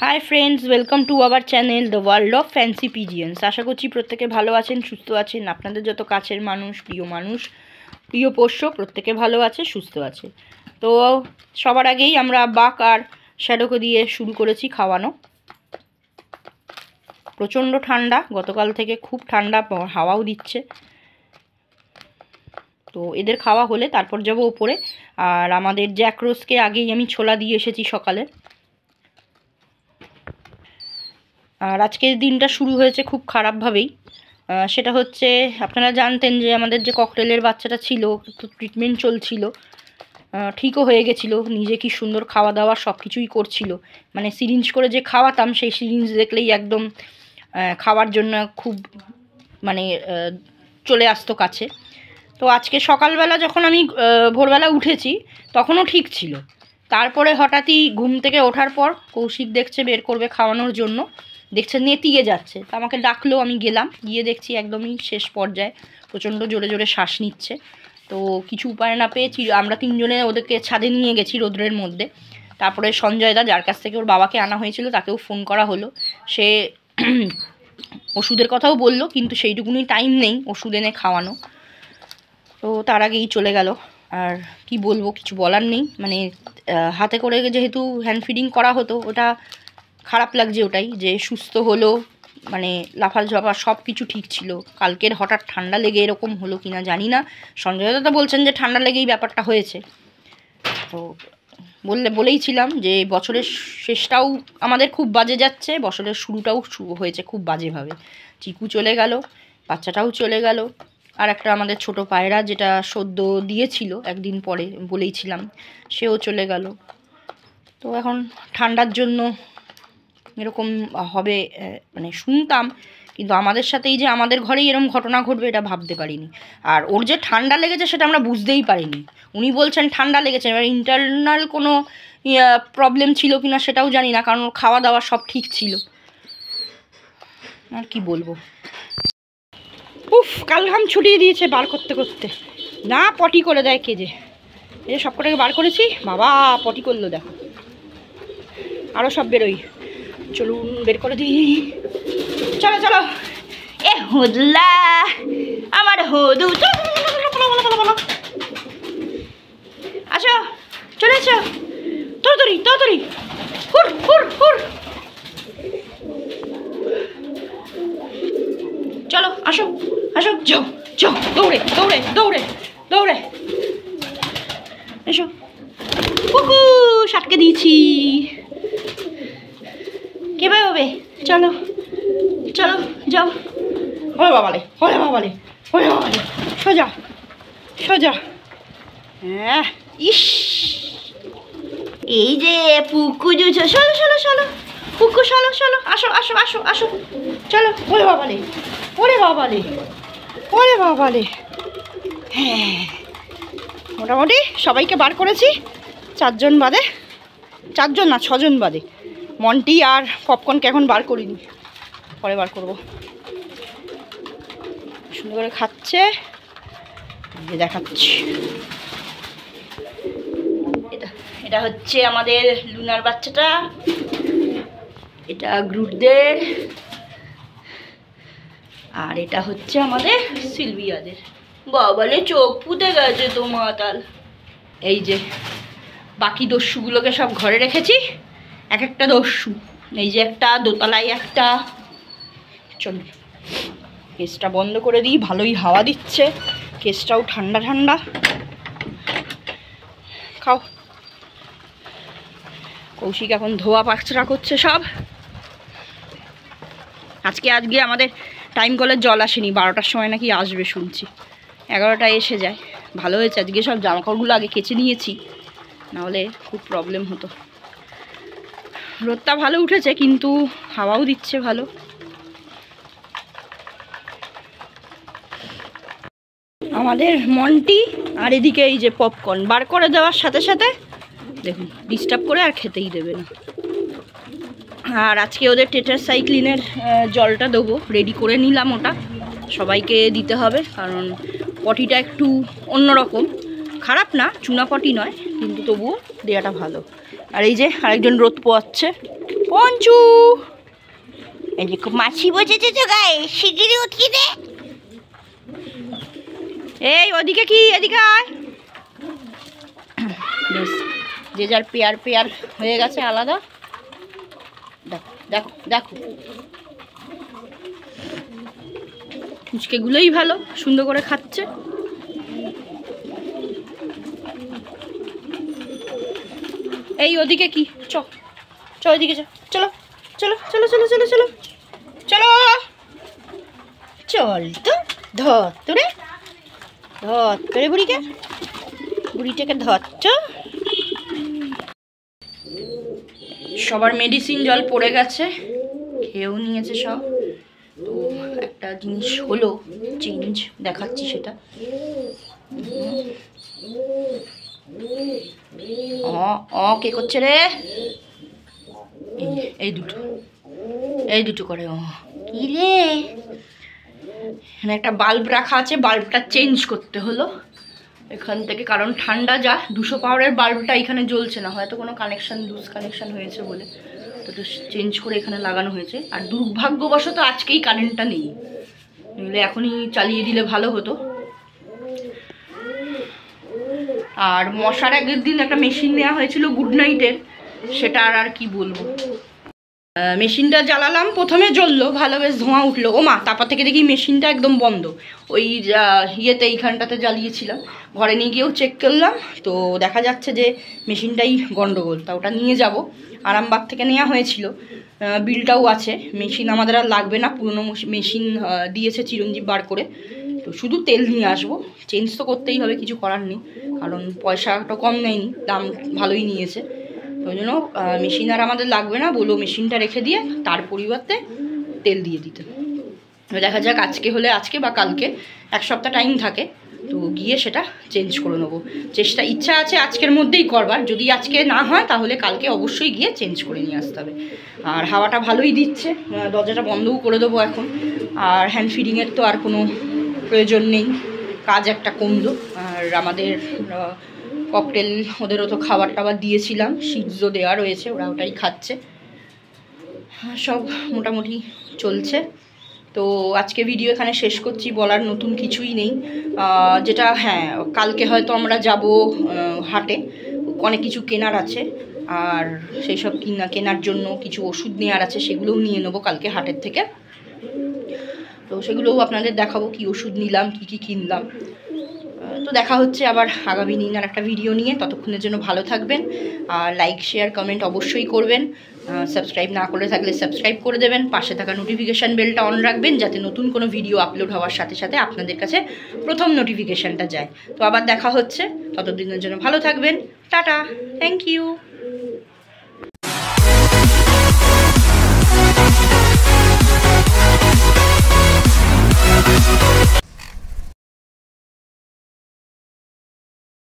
High friends, welcome to our channel the world of fancy pigeons. আশা করছি প্রত্যেকে ভালো আছেন, সুস্থ আছেন। আপনাদের যত কাছের মানুষ, প্রিয় পোষ্য প্রত্যেকে ভালো আছে, সুস্থ আছে। তো সবার আগেই আমরা বাক আর শ্যাডোকে দিয়ে শুরু করেছি খাওয়ানো। প্রচণ্ড ঠান্ডা, গতকাল থেকে খুব ঠান্ডা, হাওয়াও দিচ্ছে। তো এদের খাওয়া হলে তারপর যাব ওপরে। আর আমাদের জ্যাকরোজকে আগেই আমি ছোলা দিয়ে এসেছি সকালে। আর আজকের দিনটা শুরু হয়েছে খুব খারাপভাবেই। সেটা হচ্ছে, আপনারা জানতেন যে আমাদের যে ককটেলের বাচ্চাটা ছিল, তো ট্রিটমেন্ট চলছিল, ঠিকও হয়ে গেছিলো। নিজে কি সুন্দর খাওয়া দাওয়া সব কিছুই করছিল। মানে সিরিঞ্জ করে যে খাওয়াতাম, সেই সিরিঞ্জ দেখলেই একদম খাওয়ার জন্য খুব চলে আসতো কাছে। তো আজকে সকালবেলা যখন আমি ভোরবেলা উঠেছি তখনও ঠিক ছিল। তারপরে হঠাৎই ঘুম থেকে ওঠার পর কৌশিক দেখছে বের করবে খাওয়ানোর জন্য, দেখছে নেতিয়ে যাচ্ছে। তো আমাকে ডাকলো, আমি গেলাম, গিয়ে দেখছি একদমই শেষ পর্যায়ে, প্রচণ্ড জোরে জোরে শ্বাস নিচ্ছে। তো কিছু উপায় না পেয়ে আমরা তিনজনে ওদেরকে ছাদে নিয়ে গেছি রোদ্রের মধ্যে। তারপরে সঞ্জয়দা, যার কাছ থেকে ওর বাবাকে আনা হয়েছিল, তাকেও ফোন করা হলো। সে ওষুধের কথাও বলল, কিন্তু সেইটুকুনি টাইম নেই ওষুধ এনে খাওয়ানো। তো তার আগেই চলে গেল। আর কি বলবো, কিছু বলার নেই। হাতে করে যেহেতু হ্যান্ড ফিডিং করা হতো, ওটা খারাপ লাগছে ওটাই, যে সুস্থ হলো, লাফাঝাপা সব কিছু ঠিক ছিল। কালকের হঠাৎ ঠান্ডা লেগে এরকম হলো কিনা জানি না। সঞ্জয় দাদা বলছেন যে ঠান্ডা লেগেই ব্যাপারটা হয়েছে। তো বলেইছিলাম যে বছরের শেষটাও আমাদের খুব বাজে যাচ্ছে, বছরের শুরুটাও হয়েছে খুব বাজেভাবে। চিকু চলে গেল, বাচ্চাটাও চলে গেল। আর একটা আমাদের ছোট পায়রা, যেটা সদ্য দিয়েছিল একদিন পরে বলেইছিলাম, সেও চলে গেল। তো এখন ঠান্ডার জন্য এরকম হবে শুনতাম, কিন্তু আমাদের সাথেই যে আমাদের ঘরেই এরকম ঘটনা ঘটবে এটা ভাবতে পারিনি। আর ওর যে ঠান্ডা লেগেছে সেটা আমরা বুঝতেই পারিনি। উনি বলছেন ঠান্ডা লেগেছে, এবার ইন্টারনাল কোনো প্রবলেম ছিল কিনা সেটাও জানি না, কারণ ওর খাওয়া দাওয়া সব ঠিক ছিল। আর কি বলবো, উফ, কালঘাম ছুটিয়ে দিয়েছে বার করতে করতে। না পটি করে দেয় কে যে, এই সব কটাকে বার করেছি, বাবা পটি করলো দেখো। আরও সব বেরোই, চলুন বের করে দিই। চলো চলো, এ হুদলা আমার হদু, আচ্ছা চলে এসো, তাড়াতাড়ি তাড়াতাড়ি, হুর হুর হুর, চলো আসো আসো, যাও যাও, দৌড়ে দৌড়ে দৌড়ে দৌড়ে এসো। কুকু সাটকে দিয়েছি, কে হবে, চলো চলো যাও। ওরে বাবালে, ওরে বাবালে, ওরে বাবালে, সোজা সোজা। হ্যাঁ, ইস, এই যে পুকু জুছো, চলো চলো চলো পুকু, চলো চলো, আসো আসো আসো আসো, চলো। ওরে বাবালে, ওরে বাবালে, ওরে বাবালে। হ্যাঁ, মোটামুটি সবাইকে বার করেছি, 4 জন বাদে, 4 জন না 6 জন বাদে। মন্টি আর পপকর্নকে এখন বার করিনি, পরে বার করবো। সুন্দর করে খাচ্ছে, দেখাচ্ছি। এটা হচ্ছে আমাদের লুনার বাচ্চাটা, এটা গ্রুটদের, আর এটা হচ্ছে আমাদের সিলভিয়াদের। বাবালে চোখ পুঁতে গেছে তো মাতাল। এই যে বাকি দস্যুগুলোকে সব ঘরে রেখেছি, এক একটা দস্যু, এই যে একটা, দোতলায় একটা। চল কেসটা বন্ধ করে দিই, ভালোই হাওয়া দিচ্ছে, কেসটাও ঠান্ডা ঠান্ডা। খাও। কৌশিক এখন ধোয়া পাকচড়া করছে সব। আজকে আমাদের টাইম কলের জল আসেনি, 12টার সময় নাকি আসবে শুনছি, 11টায় এসে যায়। ভালো হয়েছে আজকে সব জামাকাপড়গুলো আগে কেচে নিয়েছি, নাহলে খুব প্রবলেম হতো। রোদটা ভালো উঠেছে, কিন্তু হাওয়াও দিচ্ছে ভালো। আমাদের মন্টি আর এদিকে এই যে পপকর্ন বার করে দেওয়ার সাথে সাথে দেখুন ডিস্টার্ব করে আর খেতেই দেবে না। আর আজকে ওদের টেট্রাসাইক্লিনের জলটা দেবো, রেডি করে নিলাম, ওটা সবাইকে দিতে হবে, কারণ পটিটা একটু অন্যরকম, খারাপ না, চুনা পটি নয়, কিন্তু তবুও দেওয়াটা ভালো। আর এই যে আরেকজন রোদ পোয়াচ্ছে, পঞ্চু, এই যে মাছি বসেছে তো গায়ে, শিগগিরই উঠিয়ে দে। এই ওদিকে কি, এদিকে আয়। বেশ, যে যার পেয়ার পেয়ার হয়ে গেছে আলাদা। দেখো দেখো দেখো, ফুচকেগুলোই ভালো, সুন্দর করে খাচ্ছে। এই ওদিকে কি, চ চ ওইদিকে চ, চলো চলো চলো চলো চলো চলো চলো, চল তো, ধর তোরে, ধর তোরে বুড়িকে, বুড়িটাকে ধর চ। সবার মেডিসিন জল পড়ে গেছে, খেয়েও নিয়েছে সব। তো একটা জিনিস হলো চেঞ্জ, দেখাচ্ছি সেটা। কে করছে রে? এই দুটো, এই দুটো করে। কি রে, এখানে একটা বাল্ব রাখা আছে, বাল্বটা চেঞ্জ করতে হলো এখান থেকে, কারণ ঠান্ডা যা, 200 পাওয়ারের বাল্বটা এখানে জ্বলছে না, হয়তো কোনো কানেকশান লুজ কানেকশান হয়েছে বলে, তো চেঞ্জ করে এখানে লাগানো হয়েছে। আর দুর্ভাগ্যবশত আজকেই কারেন্টটা নেই, নইলে এখনই চালিয়ে দিলে ভালো হতো। আর মশার আগের দিন একটা মেশিন নেওয়া হয়েছিল গুড নাইটের, সেটা আর কি বলবো। মেশিনটা জ্বালালাম, প্রথমে জ্বললো ভালো, বেশ ধোঁয়া উঠলো, ও মা, তারপর থেকে দেখি মেশিনটা একদম বন্ধ। ওই ইয়েতে, এইখানটাতে জ্বালিয়েছিলাম, ঘরে নিয়ে গিয়েও চেক করলাম, তো দেখা যাচ্ছে যে মেশিনটাই গন্ডগোল। তা ওটা নিয়ে যাব, আরামবাগ থেকে নেওয়া হয়েছিল, বিলটাও আছে। মেশিন আমাদের আর লাগবে না, পুরনো মেশিন দিয়েছে চিরঞ্জীব বার করে, তো শুধু তেল নিয়ে আসবো। চেঞ্জ তো করতেই হবে, কিছু করার নেই, কারণ পয়সাটা কম নেয়নি, দাম ভালোই নিয়েছে। ওই জন্য মেশিন আর আমাদের লাগবে না, বলো মেশিনটা রেখে দিয়ে তার পরিবর্তে তেল দিয়ে দিতে। দেখা যাক, আজকে হলে আজকে বা কালকে, 1 সপ্তাহ টাইম থাকে, তো গিয়ে সেটা চেঞ্জ করে নেবো। ইচ্ছা আছে আজকের মধ্যেই করবার, যদি আজকে না হয় তাহলে কালকে অবশ্যই গিয়ে চেঞ্জ করে নিয়ে আসতে হবে। আর হাওয়াটা ভালোই দিচ্ছে, দরজাটা বন্ধও করে দেবো এখন। আর হ্যান্ড ফিডিংয়ের তো আর কোনো প্রয়োজন নেই, কাজ একটা কমলো। আর আমাদের ককটেল, ওদেরও তো খাবার টাবার দিয়েছিলাম, সিজও দেওয়া রয়েছে, ওরা ওটাই খাচ্ছে। সব মোটামুটি চলছে। তো আজকে ভিডিও এখানে শেষ করছি, বলার নতুন কিছুই নেই। যেটা, হ্যাঁ, কালকে হয়তো আমরা যাব হাটে, অনেক কিছু কেনার আছে, আর সেই সব কেনার জন্য কিছু ওষুধ নেওয়ার আছে, সেগুলোও নিয়ে নেবো কালকে হাটের থেকে। তো সেগুলোও আপনাদের দেখাবো, কি ওষুধ নিলাম, কি কি কিনলাম। তো দেখা হচ্ছে আবার আগামী দিন আর একটা ভিডিও নিয়ে। ততক্ষণের জন্য ভালো থাকবেন, আর লাইক শেয়ার কমেন্ট অবশ্যই করবেন। সাবস্ক্রাইব না করে থাকলে সাবস্ক্রাইব করে দেবেন, পাশে থাকা নোটিফিকেশান বেলটা অন রাখবেন, যাতে নতুন কোনো ভিডিও আপলোড হওয়ার সাথে সাথে আপনাদের কাছে প্রথম নোটিফিকেশানটা যায়। তো আবার দেখা হচ্ছে, ততদিনের জন্য ভালো থাকবেন, টাটা, থ্যাংক ইউ।